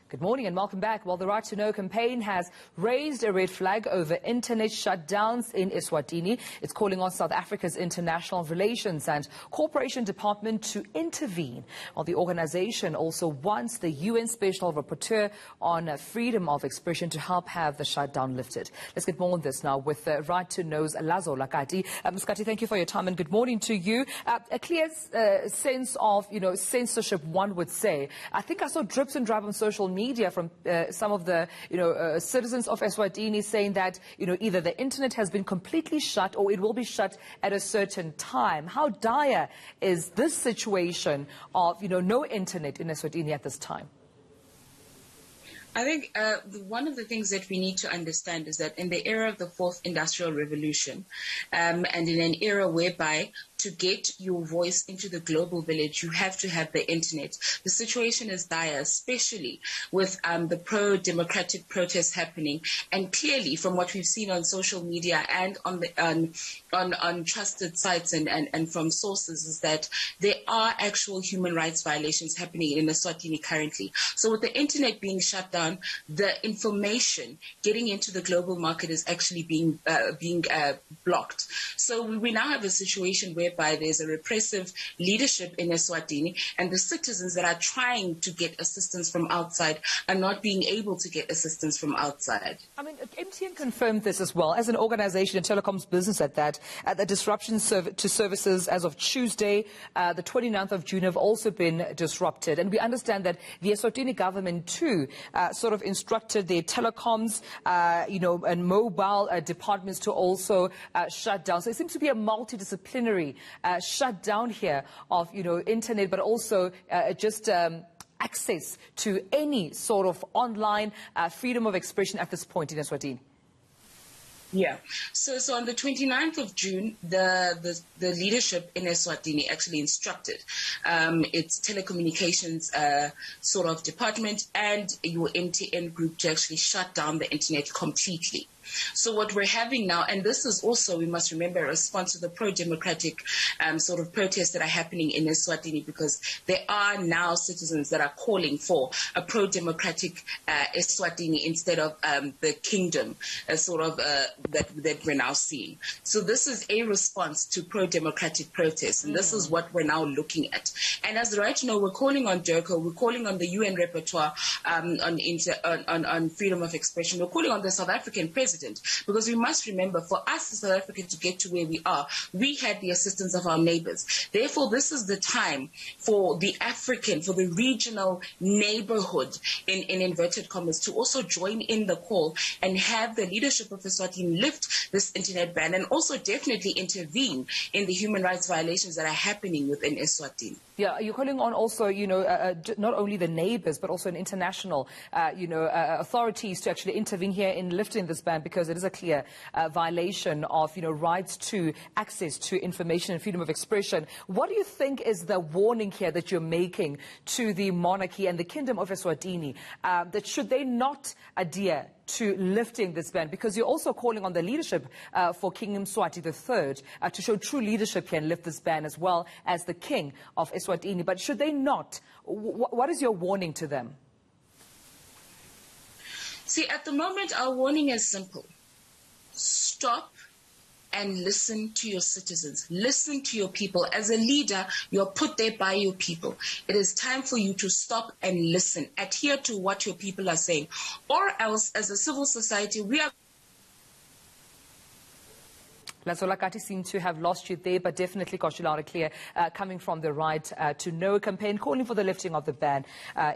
Good morning and welcome back. Well, the Right2Know campaign has raised a red flag over internet shutdowns in eSwatini. It's calling on South Africa's International Relations and Cooperation Department to intervene. Well, the organization also wants the UN Special Rapporteur on freedom of expression to help have the shutdown lifted. Let's get more on this now with Right2Know's Lazola. Kati. Ms. Kati, thank you for your time and good morning to you. A clear sense of, censorship, one would say. I think I saw drips and drabs on social media from some of the, citizens of eSwatini saying that, either the internet has been completely shut or it will be shut at a certain time. How dire is this situation of, no internet in eSwatini at this time? I think one of the things that we need to understand is that in the era of the fourth industrial revolution, and in an era whereby to get your voice into the global village, you have to have the internet. The situation is dire, especially with the pro-democratic protests happening. And clearly, from what we've seen on social media and on trusted sites and from sources, is that there are actual human rights violations happening in Eswatini currently. So with the internet being shut down, the information getting into the global market is actually being blocked. So we now have a situation whereby there's a repressive leadership in Eswatini, and the citizens that are trying to get assistance from outside are not being able to get assistance from outside. I mean, MTN confirmed this as well. As an organization, a telecoms business at that, the disruptions to services as of Tuesday, the 29th of June, have also been disrupted. And we understand that the Eswatini government too sort of instructed their telecoms, and mobile departments to also shut down. So it seems to be a multidisciplinary shutdown here of, internet, but also access to any sort of online freedom of expression at this point in Eswatini. Yeah. So on the 29th of June, the leadership in Eswatini actually instructed its telecommunications sort of department and your MTN group to actually shut down the internet completely. So what we're having now, and this is also, we must remember, a response to the pro-democratic sort of protests that are happening in Eswatini, because there are now citizens that are calling for a pro-democratic Eswatini instead of the kingdom that we're now seeing. So this is a response to pro-democratic protests, and this is what we're now looking at. And as Right2Know, we're calling on Dirco, we're calling on the UN Rapporteur on freedom of expression, we're calling on the South African president. Because we must remember, for us as South Africa to get to where we are, we had the assistance of our neighbors. Therefore, this is the time for the African, for the regional neighborhood, in inverted commas, to also join in the call and have the leadership of Eswatini lift this internet ban and also definitely intervene in the human rights violations that are happening within Eswatini. Yeah, you're calling on also, not only the neighbors, but also an international, authorities to actually intervene here in lifting this ban, because it is a clear violation of, rights to access to information and freedom of expression. What do you think is the warning here that you're making to the monarchy and the Kingdom of Eswatini, that should they not adhere to lifting this ban? Because you're also calling on the leadership for King Mswati III to show true leadership here and lift this ban, as well as the King of Eswatini. But should they not, what is your warning to them? See, at the moment, our warning is simple. Stop and listen to your citizens. Listen to your people. As a leader, you're put there by your people. It is time for you to stop and listen. Adhere to what your people are saying. Or else, as a civil society, we are... Lazola, Kati seem to have lost you there, but definitely got you loud and clear, coming from the Right2Know campaign, calling for the lifting of the ban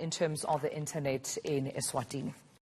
in terms of the internet in Eswatini.